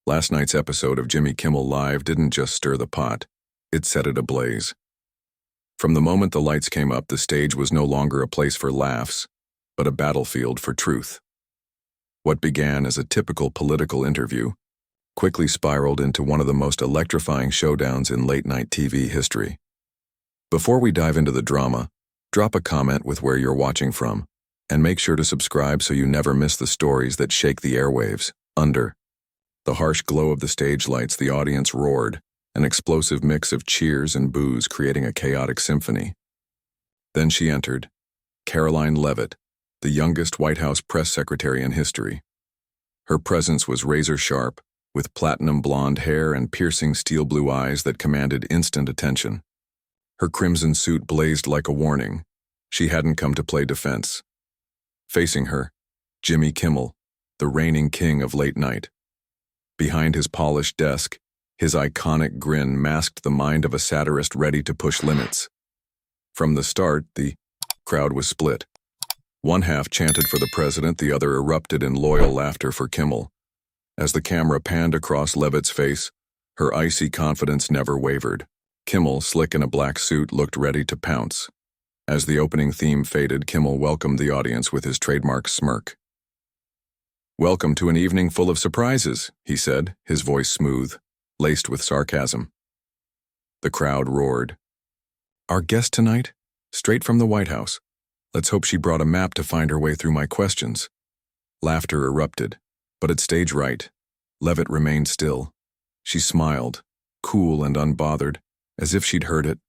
Last night's episode of Jimmy Kimmel Live didn't just stir the pot, it set it ablaze. From the moment the lights came up, the stage was no longer a place for laughs, but a battlefield for truth. What began as a typical political interview quickly spiraled into one of the most electrifying showdowns in late-night TV history. Before we dive into the drama, drop a comment with where you're watching from, and make sure to subscribe so you never miss the stories that shake the airwaves. Under the harsh glow of the stage lights, the audience roared, an explosive mix of cheers and boos creating a chaotic symphony. Then she entered, Karoline Leavitt, the youngest White House press secretary in history. Her presence was razor-sharp, with platinum blonde hair and piercing steel blue eyes that commanded instant attention. Her crimson suit blazed like a warning. She hadn't come to play defense. Facing her, Jimmy Kimmel, the reigning king of late night. Behind his polished desk, his iconic grin masked the mind of a satirist ready to push limits. From the start, the crowd was split. One half chanted for the president, the other erupted in loyal laughter for Kimmel. As the camera panned across Leavitt's face, her icy confidence never wavered. Kimmel, slick in a black suit, looked ready to pounce. As the opening theme faded, Kimmel welcomed the audience with his trademark smirk. "Welcome to an evening full of surprises," he said, his voice smooth, laced with sarcasm. The crowd roared. "Our guest tonight? Straight from the White House. Let's hope she brought a map to find her way through my questions." Laughter erupted, but at stage right, Leavitt remained still. She smiled, cool and unbothered, as if she'd heard it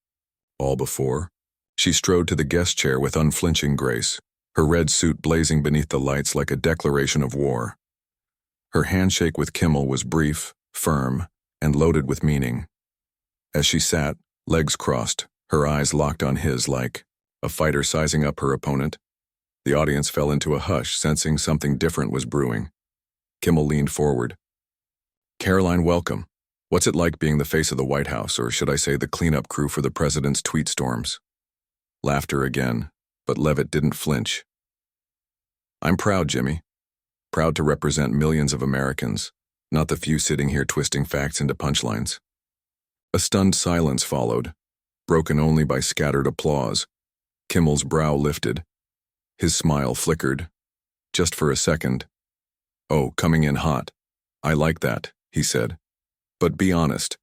all before. She strode to the guest chair with unflinching grace, her red suit blazing beneath the lights like a declaration of war. Her handshake with Kimmel was brief, firm, and loaded with meaning. As she sat, legs crossed, her eyes locked on his like a fighter sizing up her opponent, the audience fell into a hush, sensing something different was brewing. Kimmel leaned forward. "Karoline, welcome. What's it like being the face of the White House, or should I say the cleanup crew for the president's tweet storms?" Laughter again, but Leavitt didn't flinch. "I'm proud, Jimmy. Proud to represent millions of Americans, not the few sitting here twisting facts into punchlines." A stunned silence followed, broken only by scattered applause. Kimmel's brow lifted. His smile flickered. Just for a second. "Oh, coming in hot. I like that," he said. "But be honest.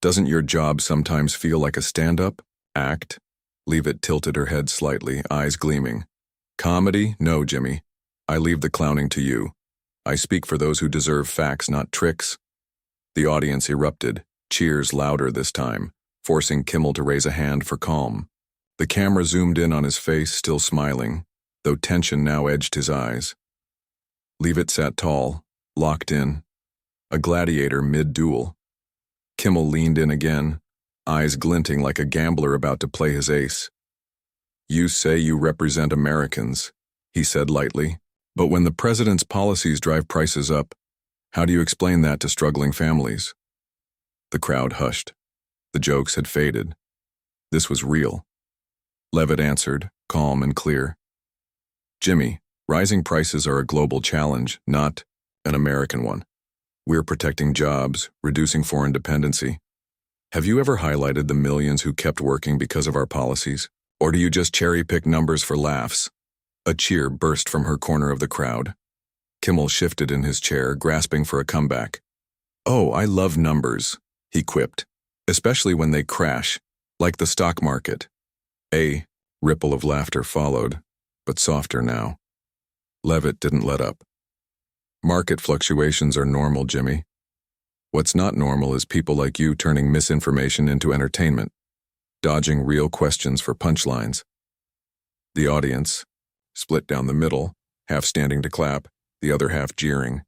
Doesn't your job sometimes feel like a stand-up act?" Leavitt tilted her head slightly, eyes gleaming. "Comedy? No, Jimmy. I leave the clowning to you. I speak for those who deserve facts, not tricks." The audience erupted, cheers louder this time, forcing Kimmel to raise a hand for calm. The camera zoomed in on his face, still smiling, though tension now edged his eyes. Leavitt sat tall, locked in, a gladiator mid-duel. Kimmel leaned in again, eyes glinting like a gambler about to play his ace. "You say you represent Americans," he said lightly, "but when the president's policies drive prices up, how do you explain that to struggling families?" The crowd hushed. The jokes had faded. This was real. Leavitt answered, calm and clear. "Jimmy, rising prices are a global challenge, not an American one. We're protecting jobs, reducing foreign dependency. Have you ever highlighted the millions who kept working because of our policies? Or do you just cherry-pick numbers for laughs?" A cheer burst from her corner of the crowd. Kimmel shifted in his chair, grasping for a comeback. "Oh, I love numbers," he quipped, "especially when they crash, like the stock market." A ripple of laughter followed, but softer now. Leavitt didn't let up. "Market fluctuations are normal, Jimmy. What's not normal is people like you turning misinformation into entertainment, dodging real questions for punchlines." The audience split down the middle, half standing to clap, the other half jeering.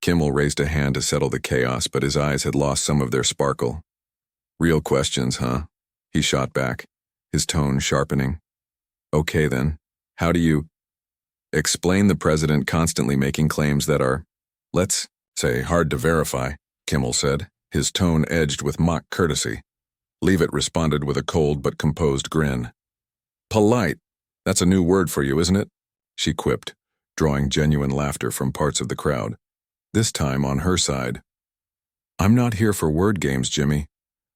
Kimmel raised a hand to settle the chaos, but his eyes had lost some of their sparkle. "Real questions, huh?" he shot back, his tone sharpening. "Okay then, how do you explain the president constantly making claims that are, let's say, hard to verify?" Kimmel said, his tone edged with mock courtesy. Leavitt responded with a cold but composed grin. "Polite. That's a new word for you, isn't it?" she quipped, drawing genuine laughter from parts of the crowd. This time on her side, I'm not here for word games, Jimmy.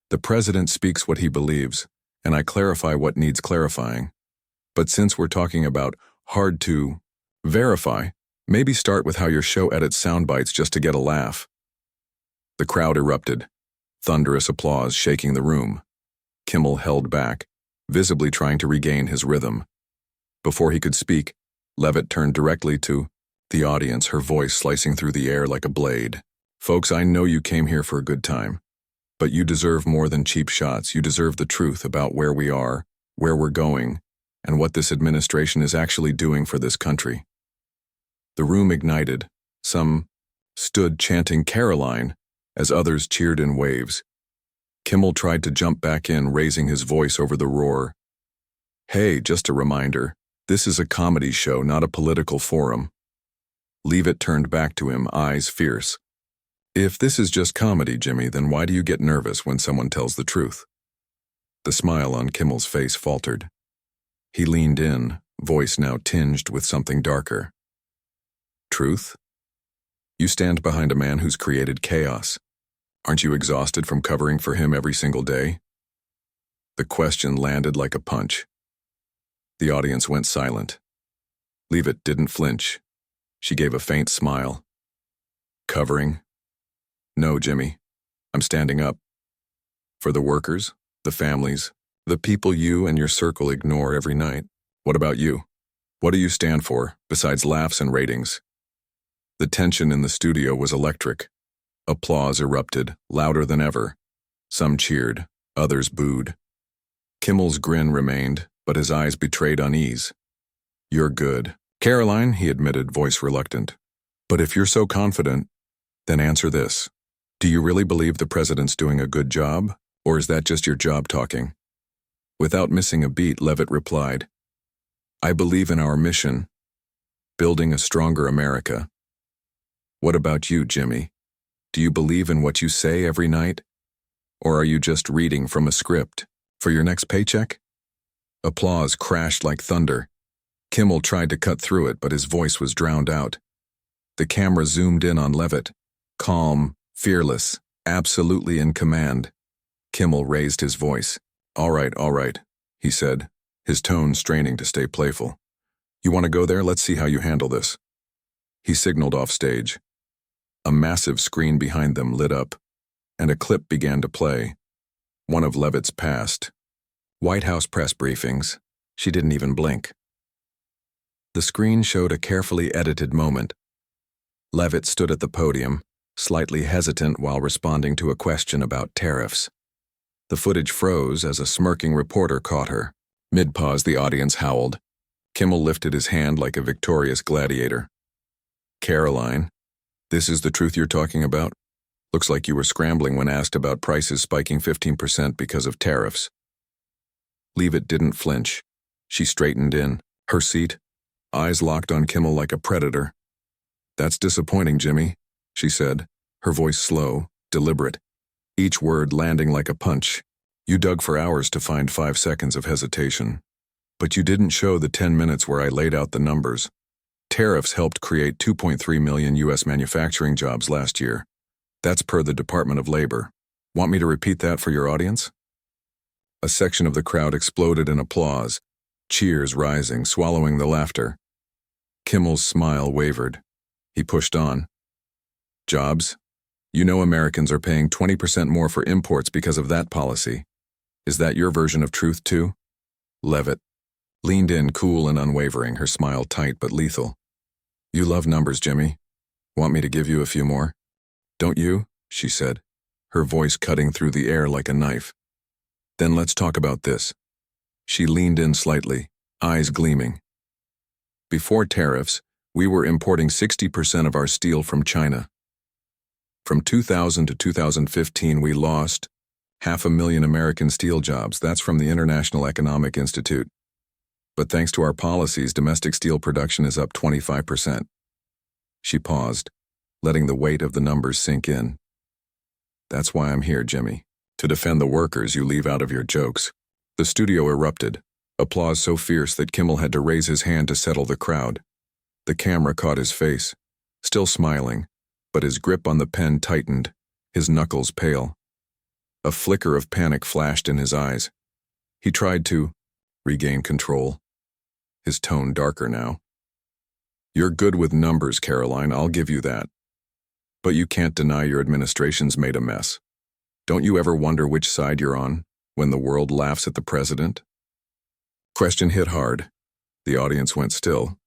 The president speaks what he believes, and I clarify what needs clarifying. But since we're talking about hard to verify, maybe start with how your show edits sound bites just to get a laugh. The crowd erupted, thunderous applause shaking the room. Kimmel held back, visibly trying to regain his rhythm. Before he could speak, Leavitt turned directly to the audience, her voice slicing through the air like a blade. Folks, I know you came here for a good time, but you deserve more than cheap shots. You deserve the truth about where we are, where we're going, and what this administration is actually doing for this country. The room ignited. Some stood chanting Karoline as others cheered in waves. Kimmel tried to jump back in, raising his voice over the roar. Hey, just a reminder, this is a comedy show, not a political forum. Leavitt turned back to him, eyes fierce. If this is just comedy, Jimmy, then why do you get nervous when someone tells the truth? The smile on Kimmel's face faltered. He leaned in, voice now tinged with something darker. Truth? You stand behind a man who's created chaos. Aren't you exhausted from covering for him every single day? The question landed like a punch. The audience went silent. Leavitt didn't flinch. She gave a faint smile. Covering? No, Jimmy. I'm standing up. For the workers, the families, the people you and your circle ignore every night. What about you? What do you stand for, besides laughs and ratings? The tension in the studio was electric. Applause erupted, louder than ever. Some cheered, others booed. Kimmel's grin remained, but his eyes betrayed unease. You're good. Karoline, he admitted, voice reluctant. But if you're so confident, then answer this. Do you really believe the president's doing a good job, or is that just your job talking? Without missing a beat, Leavitt replied, I believe in our mission, building a stronger America. What about you, Jimmy? Do you believe in what you say every night? Or are you just reading from a script for your next paycheck? Applause crashed like thunder. Kimmel tried to cut through it, but his voice was drowned out. The camera zoomed in on Leavitt, calm, fearless, absolutely in command. Kimmel raised his voice. All right, he said, his tone straining to stay playful. You want to go there? Let's see how you handle this. He signaled off stage. A massive screen behind them lit up, and a clip began to play. One of Leavitt's past White House press briefings. She didn't even blink. The screen showed a carefully edited moment. Leavitt stood at the podium, slightly hesitant while responding to a question about tariffs. The footage froze as a smirking reporter caught her. Mid-pause, the audience howled. Kimmel lifted his hand like a victorious gladiator. Karoline, this is the truth you're talking about? Looks like you were scrambling when asked about prices spiking 15% because of tariffs. Leavitt didn't flinch. She straightened in, her seat, eyes locked on Kimmel like a predator. That's disappointing, Jimmy, she said, her voice slow, deliberate, each word landing like a punch. You dug for hours to find 5 seconds of hesitation. But you didn't show the 10 minutes where I laid out the numbers. Tariffs helped create 2.3 million U.S. manufacturing jobs last year. That's per the Department of Labor. Want me to repeat that for your audience? A section of the crowd exploded in applause, cheers rising, swallowing the laughter. Kimmel's smile wavered. He pushed on. Jobs? You know Americans are paying 20% more for imports because of that policy. Is that your version of truth too? Leavitt leaned in, cool and unwavering, her smile tight but lethal. You love numbers, Jimmy. Want me to give you a few more? Don't you? She said, her voice cutting through the air like a knife. Then let's talk about this. She leaned in slightly, eyes gleaming. Before tariffs, we were importing 60% of our steel from China. From 2000 to 2015, we lost 500,000 American steel jobs. That's from the International Economic Institute. But thanks to our policies, domestic steel production is up 25%. She paused, letting the weight of the numbers sink in. That's why I'm here, Jimmy. To defend the workers you leave out of your jokes. The studio erupted, applause so fierce that Kimmel had to raise his hand to settle the crowd. The camera caught his face, still smiling, but his grip on the pen tightened, his knuckles pale. A flicker of panic flashed in his eyes. He tried to regain control, his tone darker now. "You're good with numbers, Karoline, I'll give you that. But you can't deny your administration's made a mess. Don't you ever wonder which side you're on when the world laughs at the president?" Question hit hard. The audience went still.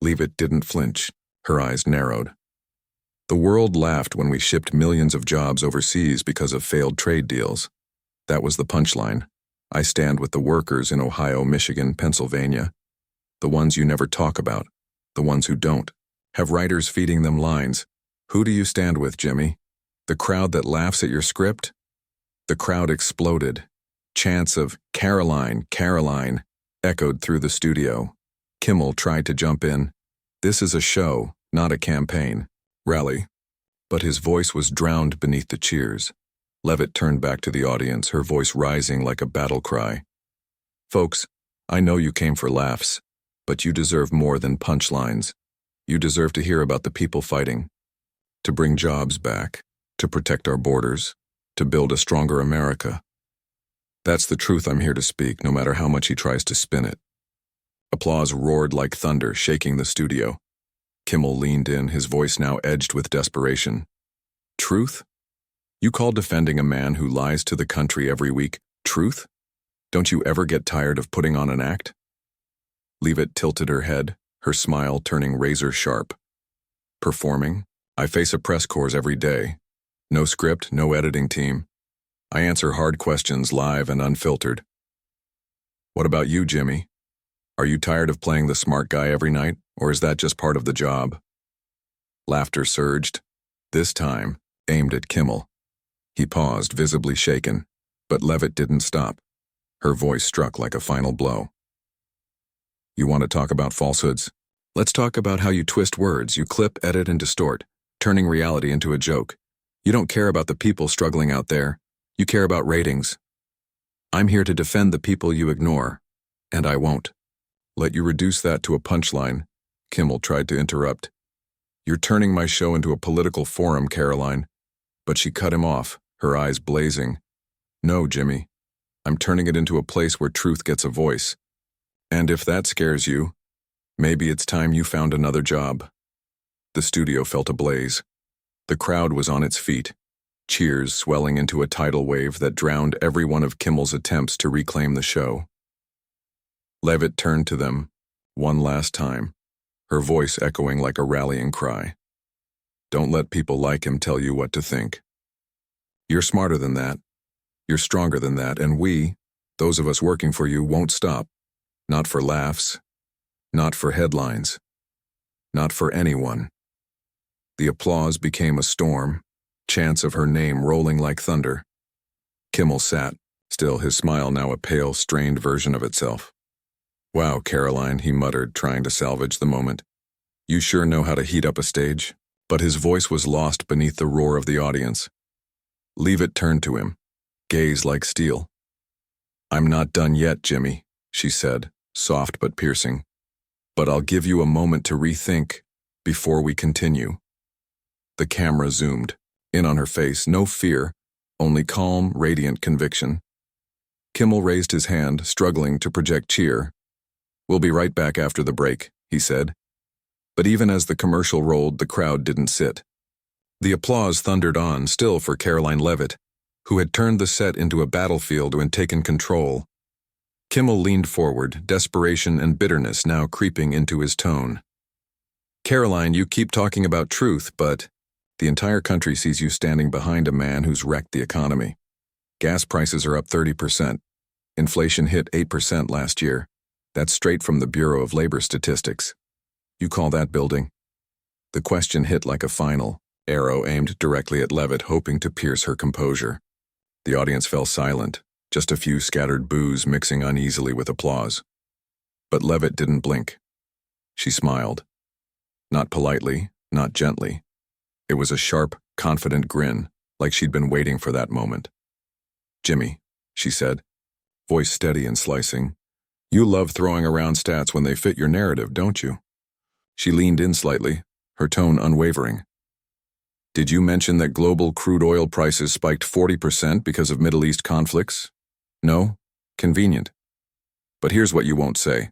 Leavitt didn't flinch. Her eyes narrowed. "The world laughed when we shipped millions of jobs overseas because of failed trade deals. That was the punchline. I stand with the workers in Ohio, Michigan, Pennsylvania. The ones you never talk about, the ones who don't. Have writers feeding them lines. Who do you stand with, Jimmy? The crowd that laughs at your script?" The crowd exploded. Chants of "Karoline, Karoline" echoed through the studio. Kimmel tried to jump in. "This is a show, not a campaign. Rally." But his voice was drowned beneath the cheers. Leavitt turned back to the audience, her voice rising like a battle cry. "Folks, I know you came for laughs, but you deserve more than punchlines. You deserve to hear about the people fighting, to bring jobs back, to protect our borders, to build a stronger America. That's the truth I'm here to speak, no matter how much he tries to spin it." Applause roared like thunder, shaking the studio. Kimmel leaned in, his voice now edged with desperation. "Truth? You call defending a man who lies to the country every week truth? Don't you ever get tired of putting on an act?" Leavitt tilted her head, her smile turning razor sharp. "Performing? I face a press corps every day. No script, no editing team. I answer hard questions live and unfiltered. What about you, Jimmy? Are you tired of playing the smart guy every night, or is that just part of the job?" Laughter surged, this time aimed at Kimmel. He paused, visibly shaken, but Leavitt didn't stop. Her voice struck like a final blow. "You want to talk about falsehoods? Let's talk about how you twist words, you clip, edit, and distort, turning reality into a joke. You don't care about the people struggling out there. You care about ratings. I'm here to defend the people you ignore, and I won't let you reduce that to a punchline." Kimmel tried to interrupt. "You're turning my show into a political forum, Karoline." But she cut him off, her eyes blazing. "No, Jimmy. I'm turning it into a place where truth gets a voice. And if that scares you, maybe it's time you found another job." The studio felt ablaze. The crowd was on its feet, cheers swelling into a tidal wave that drowned every one of Kimmel's attempts to reclaim the show. Leavitt turned to them, one last time, her voice echoing like a rallying cry. "Don't let people like him tell you what to think. You're smarter than that. You're stronger than that, and we, those of us working for you, won't stop. Not for laughs. Not for headlines. Not for anyone." The applause became a storm, chants of her name rolling like thunder. Kimmel sat, still, his smile now a pale, strained version of itself. "Wow, Karoline," he muttered, trying to salvage the moment. "You sure know how to heat up a stage." But his voice was lost beneath the roar of the audience. Leavitt turned to him, gaze like steel. "I'm not done yet, Jimmy," she said, soft but piercing. "But I'll give you a moment to rethink before we continue." The camera zoomed in on her face, no fear, only calm, radiant conviction. Kimmel raised his hand, struggling to project cheer. "We'll be right back after the break," he said. But even as the commercial rolled, the crowd didn't sit. The applause thundered on, still for Karoline Leavitt, who had turned the set into a battlefield and taken control. Kimmel leaned forward, desperation and bitterness now creeping into his tone. "Karoline, you keep talking about truth, but the entire country sees you standing behind a man who's wrecked the economy. Gas prices are up 30%. Inflation hit 8% last year. That's straight from the Bureau of Labor Statistics. You call that building?" The question hit like a final arrow aimed directly at Leavitt, hoping to pierce her composure. The audience fell silent, just a few scattered boos mixing uneasily with applause. But Leavitt didn't blink. She smiled. Not politely, not gently. It was a sharp, confident grin, like she'd been waiting for that moment. "Jimmy," she said, voice steady and slicing, "you love throwing around stats when they fit your narrative, don't you?" She leaned in slightly, her tone unwavering. Did you mention that global crude oil prices spiked 40% because of Middle East conflicts? No? Convenient. But here's what you won't say.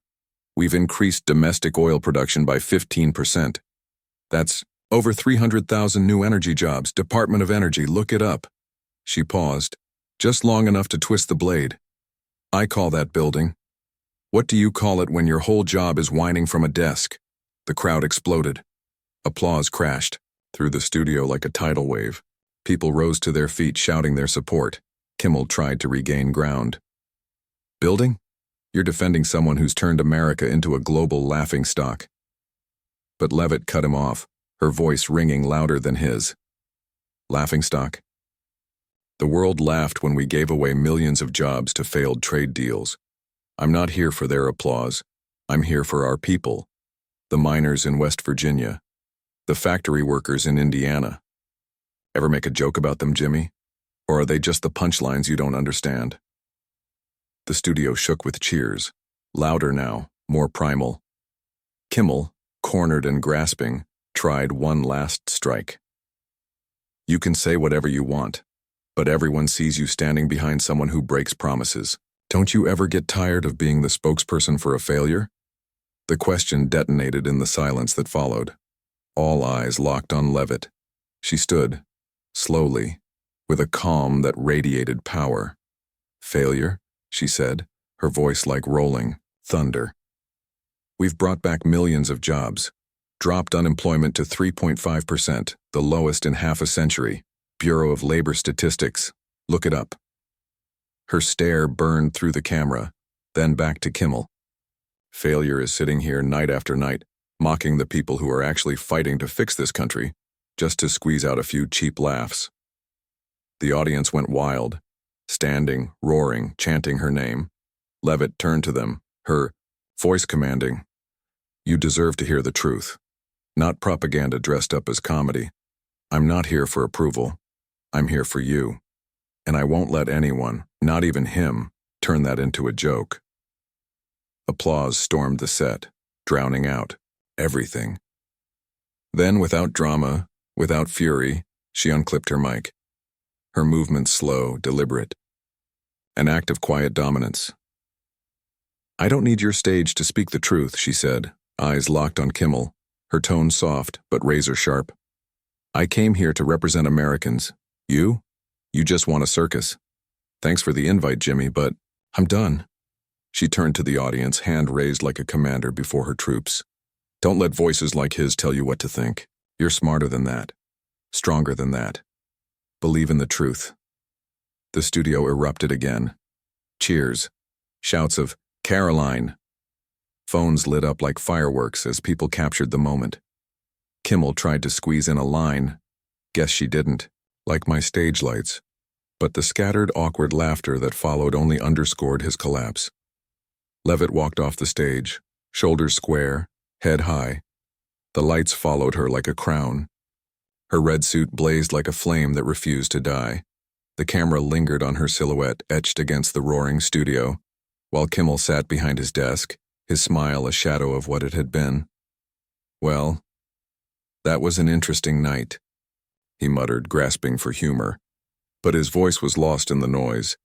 We've increased domestic oil production by 15%. That's over 300,000 new energy jobs. Department of Energy, look it up. She paused, just long enough to twist the blade. I call that building. What do you call it when your whole job is whining from a desk? The crowd exploded. Applause crashed through the studio like a tidal wave. People rose to their feet shouting their support. Kimmel tried to regain ground. Building? You're defending someone who's turned America into a global laughingstock. But Leavitt cut him off, her voice ringing louder than his. Laughingstock? The world laughed when we gave away millions of jobs to failed trade deals. I'm not here for their applause. I'm here for our people. The miners in West Virginia. The factory workers in Indiana. Ever make a joke about them, Jimmy? Or are they just the punchlines you don't understand? The studio shook with cheers. Louder now, more primal. Kimmel, cornered and grasping, tried one last strike. You can say whatever you want, but everyone sees you standing behind someone who breaks promises. Don't you ever get tired of being the spokesperson for a failure? The question detonated in the silence that followed. All eyes locked on Leavitt. She stood, slowly, with a calm that radiated power. Failure, she said, her voice like rolling thunder. We've brought back millions of jobs, dropped unemployment to 3.5%, the lowest in half a century. Bureau of Labor Statistics. Look it up. Her stare burned through the camera, then back to Kimmel. Failure is sitting here night after night, mocking the people who are actually fighting to fix this country, just to squeeze out a few cheap laughs. The audience went wild, standing, roaring, chanting her name. Leavitt turned to them, her voice commanding. You deserve to hear the truth. Not propaganda dressed up as comedy. I'm not here for approval. I'm here for you. And I won't let anyone, not even him, turn that into a joke. Applause stormed the set, drowning out everything. Then, without drama, without fury, she unclipped her mic. Her movements slow, deliberate. An act of quiet dominance. I don't need your stage to speak the truth, she said, eyes locked on Kimmel, her tone soft but razor sharp. I came here to represent Americans. You? You just want a circus. Thanks for the invite, Jimmy, but I'm done. She turned to the audience, hand raised like a commander before her troops. Don't let voices like his tell you what to think. You're smarter than that. Stronger than that. Believe in the truth. The studio erupted again. Cheers. Shouts of, Karoline. Phones lit up like fireworks as people captured the moment. Kimmel tried to squeeze in a line. Guess she didn't, like my stage lights. But the scattered, awkward laughter that followed only underscored his collapse. Leavitt walked off the stage, shoulders square, head high. The lights followed her like a crown. Her red suit blazed like a flame that refused to die. The camera lingered on her silhouette etched against the roaring studio, while Kimmel sat behind his desk, his smile a shadow of what it had been. Well, that was an interesting night, he muttered, grasping for humor. But his voice was lost in the noise.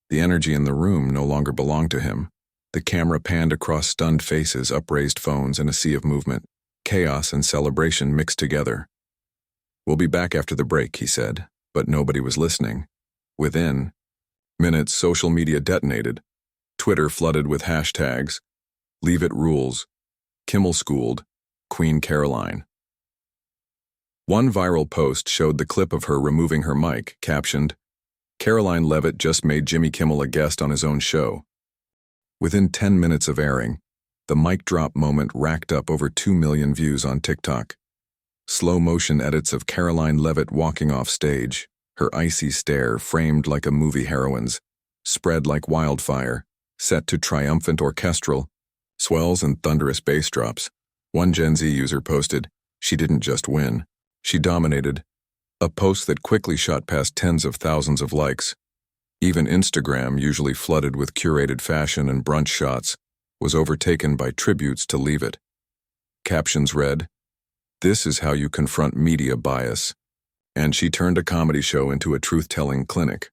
The energy in the room no longer belonged to him. The camera panned across stunned faces, upraised phones, and a sea of movement. Chaos and celebration mixed together. We'll be back after the break, he said, but nobody was listening. Within minutes, social media detonated. Twitter flooded with hashtags. Leavitt rules. Kimmel schooled. Queen Karoline. One viral post showed the clip of her removing her mic, captioned, Karoline Leavitt just made Jimmy Kimmel a guest on his own show. Within 10 minutes of airing, the mic drop moment racked up over 2 million views on TikTok. Slow-motion edits of Karoline Leavitt walking off stage, her icy stare framed like a movie heroine's, spread like wildfire, set to triumphant orchestral, swells and thunderous bass drops. One Gen Z user posted, she didn't just win, she dominated. A post that quickly shot past tens of thousands of likes. Even Instagram, usually flooded with curated fashion and brunch shots, was overtaken by tributes to Leavitt. Captions read, This is how you confront media bias. and she turned a comedy show into a truth-telling clinic.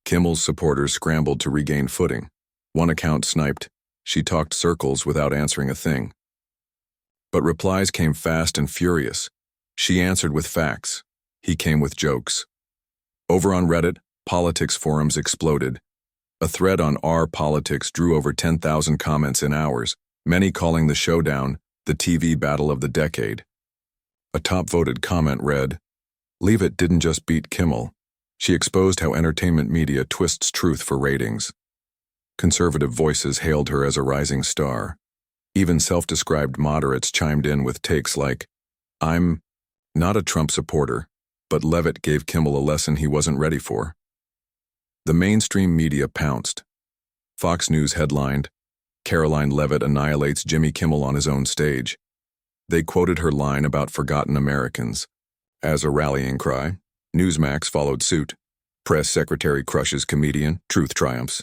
Kimmel's supporters scrambled to regain footing. One account sniped, "She talked circles without answering a thing." But replies came fast and furious. She answered with facts. He came with jokes. Over on Reddit, politics forums exploded. A thread on R Politics drew over 10,000 comments in hours, many calling the showdown the TV battle of the decade. A top-voted comment read, "Leavitt didn't just beat Kimmel. She exposed how entertainment media twists truth for ratings." Conservative voices hailed her as a rising star. Even self-described moderates chimed in with takes like, "I'm not a Trump supporter, but Leavitt gave Kimmel a lesson he wasn't ready for." The mainstream media pounced. Fox News headlined, "Karoline Leavitt annihilates Jimmy Kimmel on his own stage." They quoted her line about forgotten Americans. As a rallying cry, Newsmax followed suit. "Press secretary crushes comedian, truth triumphs."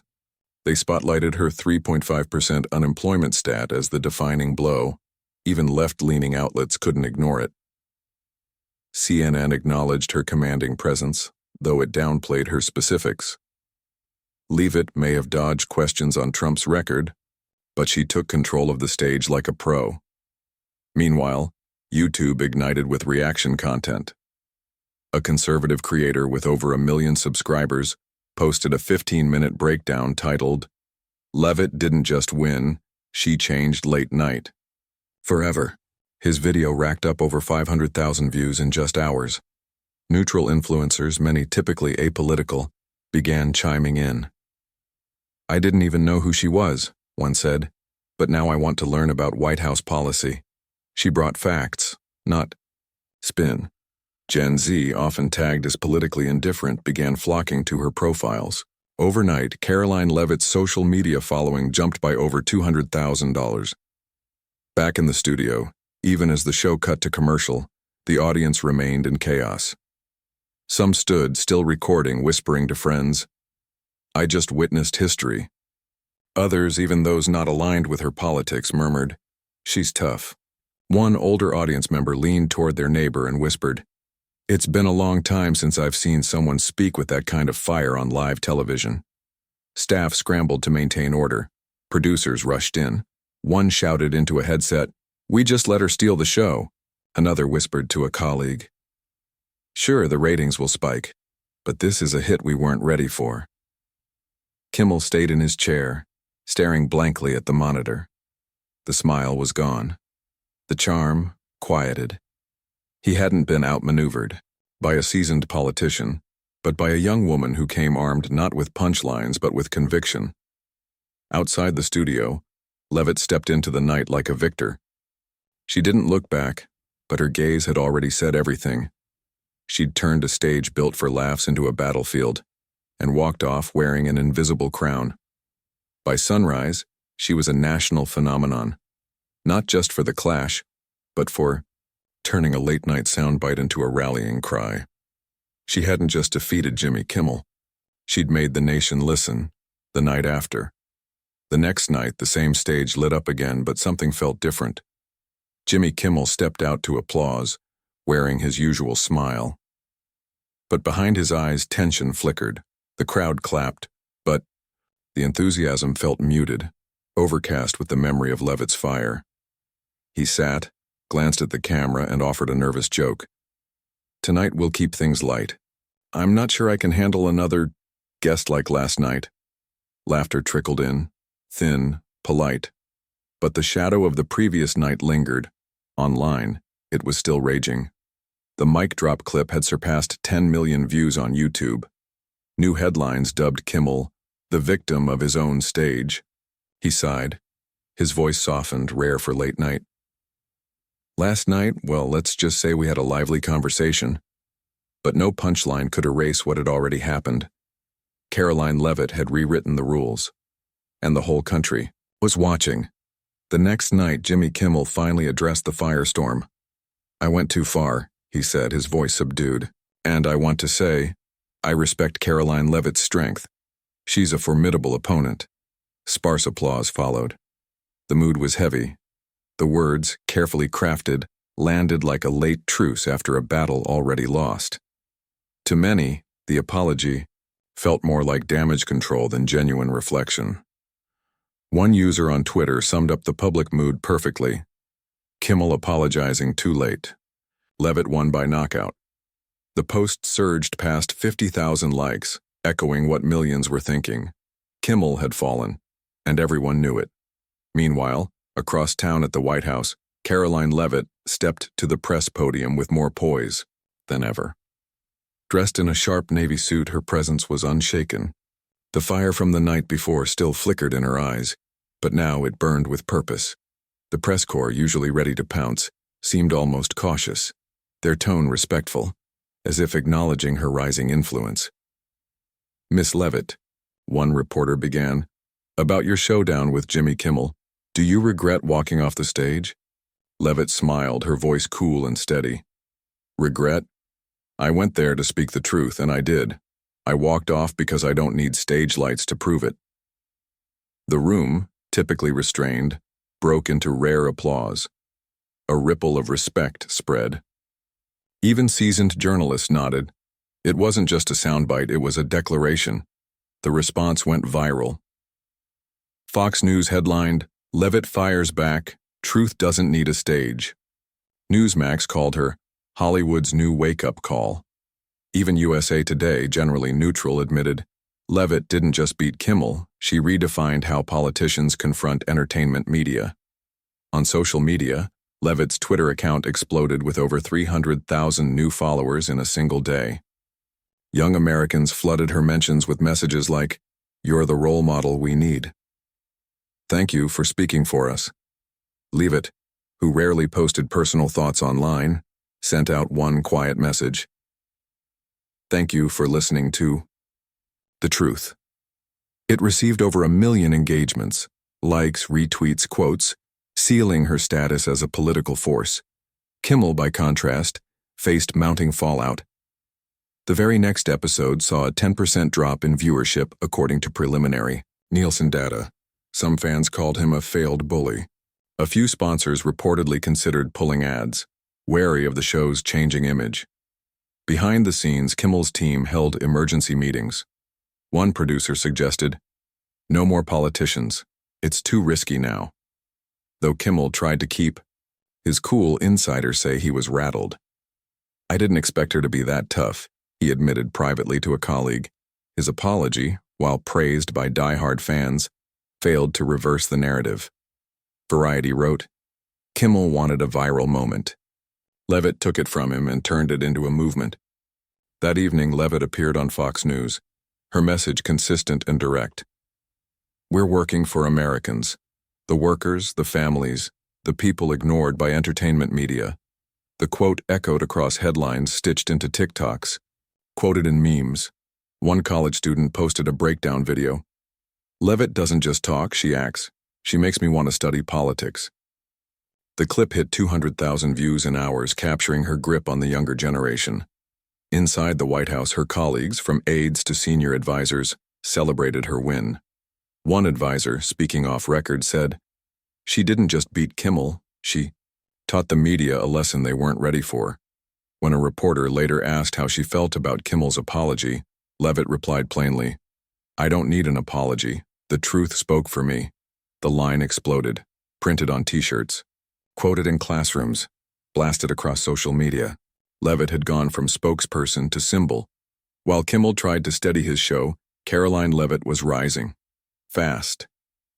They spotlighted her 3.5% unemployment stat as the defining blow. Even left-leaning outlets couldn't ignore it. CNN acknowledged her commanding presence, though it downplayed her specifics. Leavitt may have dodged questions on Trump's record, but she took control of the stage like a pro. Meanwhile, YouTube ignited with reaction content. A conservative creator with over 1 million subscribers posted a 15-minute breakdown titled, "Leavitt didn't just win, she changed late night forever." His video racked up over 500,000 views in just hours. Neutral influencers, many typically apolitical, began chiming in. "I didn't even know who she was," one said, "but now I want to learn about White House policy. She brought facts, not spin." Gen Z, often tagged as politically indifferent, began flocking to her profiles. Overnight, Karoline Leavitt's social media following jumped by over $200,000. Back in the studio, even as the show cut to commercial, the audience remained in chaos. Some stood, still recording, whispering to friends, "I just witnessed history." Others, even those not aligned with her politics, murmured, "She's tough." One older audience member leaned toward their neighbor and whispered, "It's been a long time since I've seen someone speak with that kind of fire on live television." Staff scrambled to maintain order. Producers rushed in. One shouted into a headset, "We just let her steal the show." Another whispered to a colleague, "Sure, the ratings will spike, but this is a hit we weren't ready for." Kimmel stayed in his chair, staring blankly at the monitor. The smile was gone. The charm quieted. He hadn't been outmaneuvered by a seasoned politician, but by a young woman who came armed not with punchlines but with conviction. Outside the studio, Leavitt stepped into the night like a victor. She didn't look back, but her gaze had already said everything. She'd turned a stage built for laughs into a battlefield, and walked off wearing an invisible crown. By sunrise, she was a national phenomenon, not just for the clash, but for turning a late-night soundbite into a rallying cry. She hadn't just defeated Jimmy Kimmel. She'd made the nation listen, the night after. The next night, the same stage lit up again, but something felt different. Jimmy Kimmel stepped out to applause, wearing his usual smile. But behind his eyes, tension flickered. The crowd clapped, but the enthusiasm felt muted, overcast with the memory of Leavitt's fire. He sat, glanced at the camera, and offered a nervous joke. "Tonight we'll keep things light. I'm not sure I can handle another guest like last night." Laughter trickled in, thin, polite. But the shadow of the previous night lingered. Online, it was still raging. The mic drop clip had surpassed 10 million views on YouTube. New headlines dubbed Kimmel the victim of his own stage. He sighed. His voice softened, rare for late night. "Last night, well, let's just say we had a lively conversation." But no punchline could erase what had already happened. Karoline Leavitt had rewritten the rules. And the whole country was watching. The next night, Jimmy Kimmel finally addressed the firestorm. "I went too far," he said, his voice subdued. "And I want to say, I respect Karoline Leavitt's strength. She's a formidable opponent." Sparse applause followed. The mood was heavy. The words, carefully crafted, landed like a late truce after a battle already lost. To many, the apology felt more like damage control than genuine reflection. One user on Twitter summed up the public mood perfectly. Kimmel apologizing too late. Leavitt won by knockout. The post surged past 50,000 likes, echoing what millions were thinking. Kimmel had fallen, and everyone knew it. Meanwhile, across town at the White House, Karoline Leavitt stepped to the press podium with more poise than ever. Dressed in a sharp navy suit, her presence was unshaken. The fire from the night before still flickered in her eyes, but now it burned with purpose. The press corps, usually ready to pounce, seemed almost cautious, their tone respectful, as if acknowledging her rising influence. "Miss Leavitt," one reporter began, "about your showdown with Jimmy Kimmel, do you regret walking off the stage?" Leavitt smiled, her voice cool and steady. "Regret? I went there to speak the truth, and I did. I walked off because I don't need stage lights to prove it." The room, typically restrained, broke into rare applause. A ripple of respect spread. Even seasoned journalists nodded. It wasn't just a soundbite, it was a declaration. The response went viral. Fox News headlined, "Leavitt fires back, truth doesn't need a stage." Newsmax called her Hollywood's new wake-up call. Even USA Today, generally neutral, admitted, Leavitt didn't just beat Kimmel, she redefined how politicians confront entertainment media. On social media, Leavitt's Twitter account exploded with over 300,000 new followers in a single day. Young Americans flooded her mentions with messages like, "You're the role model we need." "Thank you for speaking for us." Leavitt, who rarely posted personal thoughts online, sent out one quiet message. "Thank you for listening to the truth." It received over 1 million engagements, likes, retweets, quotes, sealing her status as a political force. Kimmel, by contrast, faced mounting fallout. The very next episode saw a 10% drop in viewership according to preliminary Nielsen data. Some fans called him a failed bully. A few sponsors reportedly considered pulling ads, wary of the show's changing image. Behind the scenes, Kimmel's team held emergency meetings. One producer suggested, "No more politicians. It's too risky now." Though Kimmel tried to keep his cool, insiders say he was rattled. "I didn't expect her to be that tough," he admitted privately to a colleague. His apology, while praised by die-hard fans, failed to reverse the narrative. Variety wrote, "Kimmel wanted a viral moment. Leavitt took it from him and turned it into a movement." That evening, Leavitt appeared on Fox News, her message consistent and direct. "We're working for Americans, the workers, the families, the people ignored by entertainment media." The quote echoed across headlines stitched into TikToks, quoted in memes. One college student posted a breakdown video. "Leavitt doesn't just talk, she acts. She makes me want to study politics." The clip hit 200,000 views in hours, capturing her grip on the younger generation. Inside the White House, her colleagues, from aides to senior advisors, celebrated her win. One advisor, speaking off record, said, "She didn't just beat Kimmel, she taught the media a lesson they weren't ready for." When a reporter later asked how she felt about Kimmel's apology, Leavitt replied plainly, "I don't need an apology. The truth spoke for me." The line exploded, printed on t-shirts, quoted in classrooms, blasted across social media. Leavitt had gone from spokesperson to symbol. While Kimmel tried to steady his show, Karoline Leavitt was rising. Fast.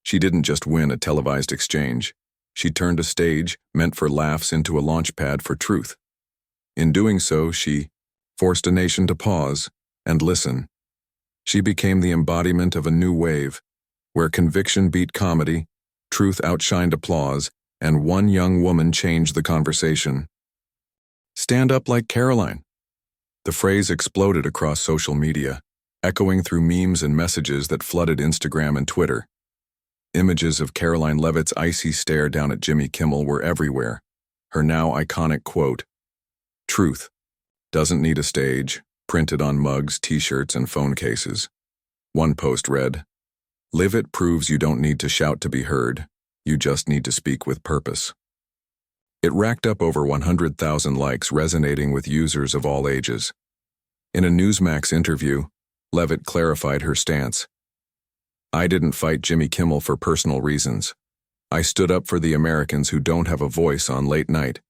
She didn't just win a televised exchange. She turned a stage meant for laughs into a launchpad for truth. In doing so, she forced a nation to pause and listen. She became the embodiment of a new wave, where conviction beat comedy, truth outshined applause, and one young woman changed the conversation. "Stand up like Karoline." The phrase exploded across social media, echoing through memes and messages that flooded Instagram and Twitter. Images of Karoline Leavitt's icy stare down at Jimmy Kimmel were everywhere. Her now iconic quote, "Truth doesn't need a stage," printed on mugs, t-shirts, and phone cases. One post read, "Leavitt proves you don't need to shout to be heard. You just need to speak with purpose." It racked up over 100,000 likes, resonating with users of all ages. In a Newsmax interview, Leavitt clarified her stance. "I didn't fight Jimmy Kimmel for personal reasons. I stood up for the Americans who don't have a voice on late-night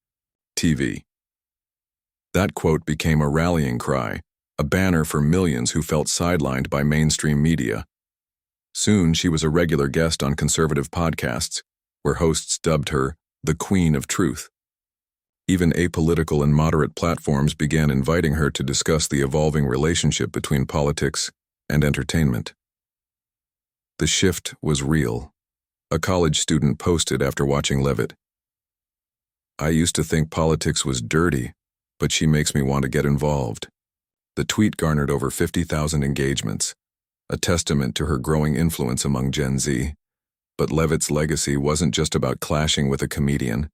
TV." That quote became a rallying cry, a banner for millions who felt sidelined by mainstream media. Soon she was a regular guest on conservative podcasts, where hosts dubbed her the Queen of Truth. Even apolitical and moderate platforms began inviting her to discuss the evolving relationship between politics and entertainment. The shift was real. A college student posted after watching Leavitt, "I used to think politics was dirty, but she makes me want to get involved." The tweet garnered over 50,000 engagements, a testament to her growing influence among Gen Z. But Leavitt's legacy wasn't just about clashing with a comedian.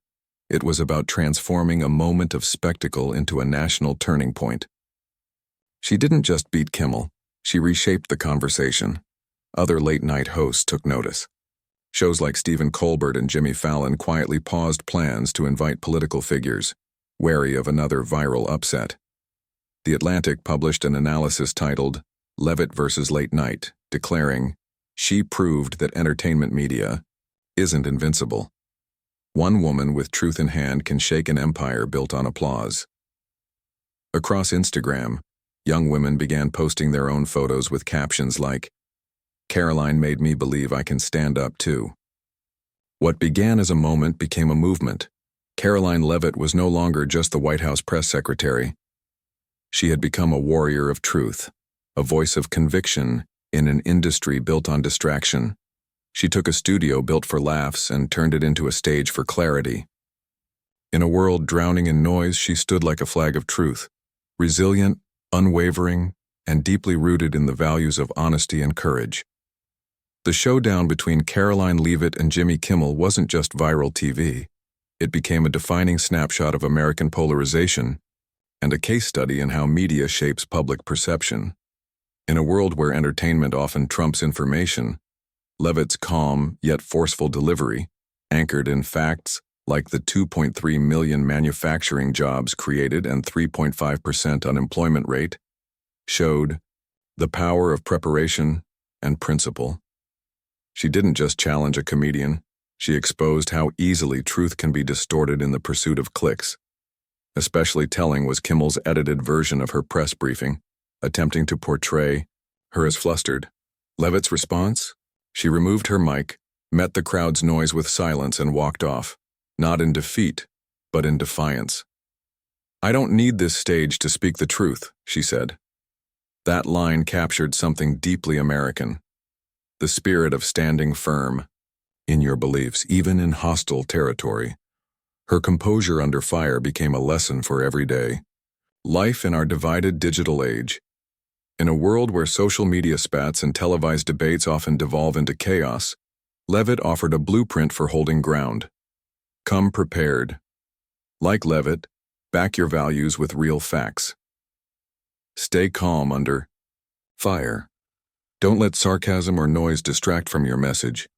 It was about transforming a moment of spectacle into a national turning point. She didn't just beat Kimmel, she reshaped the conversation. Other late-night hosts took notice. Shows like Stephen Colbert and Jimmy Fallon quietly paused plans to invite political figures, wary of another viral upset. The Atlantic published an analysis titled "Leavitt versus Late Night," declaring, "She proved that entertainment media isn't invincible. One woman with truth in hand can shake an empire built on applause." Across Instagram, young women began posting their own photos with captions like, "Karoline made me believe I can stand up too." What began as a moment became a movement. Karoline Leavitt was no longer just the White House press secretary. She had become a warrior of truth, a voice of conviction in an industry built on distraction. She took a studio built for laughs and turned it into a stage for clarity. In a world drowning in noise, she stood like a flag of truth, resilient, unwavering, and deeply rooted in the values of honesty and courage. The showdown between Karoline Leavitt and Jimmy Kimmel wasn't just viral TV. It became a defining snapshot of American polarization and a case study in how media shapes public perception. In a world where entertainment often trumps information, Leavitt's calm yet forceful delivery, anchored in facts like the 2.3 million manufacturing jobs created and 3.5% unemployment rate, showed the power of preparation and principle. She didn't just challenge a comedian, she exposed how easily truth can be distorted in the pursuit of clicks. Especially telling was Kimmel's edited version of her press briefing, attempting to portray her as flustered. Leavitt's response? She removed her mic, met the crowd's noise with silence, and walked off, not in defeat, but in defiance. "I don't need this stage to speak the truth," she said. That line captured something deeply American, the spirit of standing firm in your beliefs, even in hostile territory. Her composure under fire became a lesson for everyday life in our divided digital age. In a world where social media spats and televised debates often devolve into chaos, Leavitt offered a blueprint for holding ground. Come prepared. Like Leavitt, back your values with real facts. Stay calm under fire. Don't let sarcasm or noise distract from your message.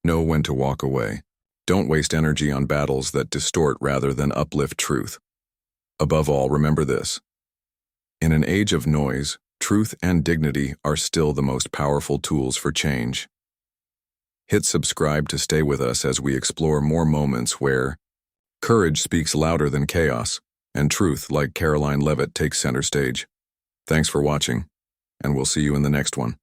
Know when to walk away. Don't waste energy on battles that distort rather than uplift truth. Above all, remember this. In an age of noise, truth and dignity are still the most powerful tools for change. Hit subscribe to stay with us as we explore more moments where courage speaks louder than chaos, and truth, like Karoline Leavitt, takes center stage. Thanks for watching, and we'll see you in the next one.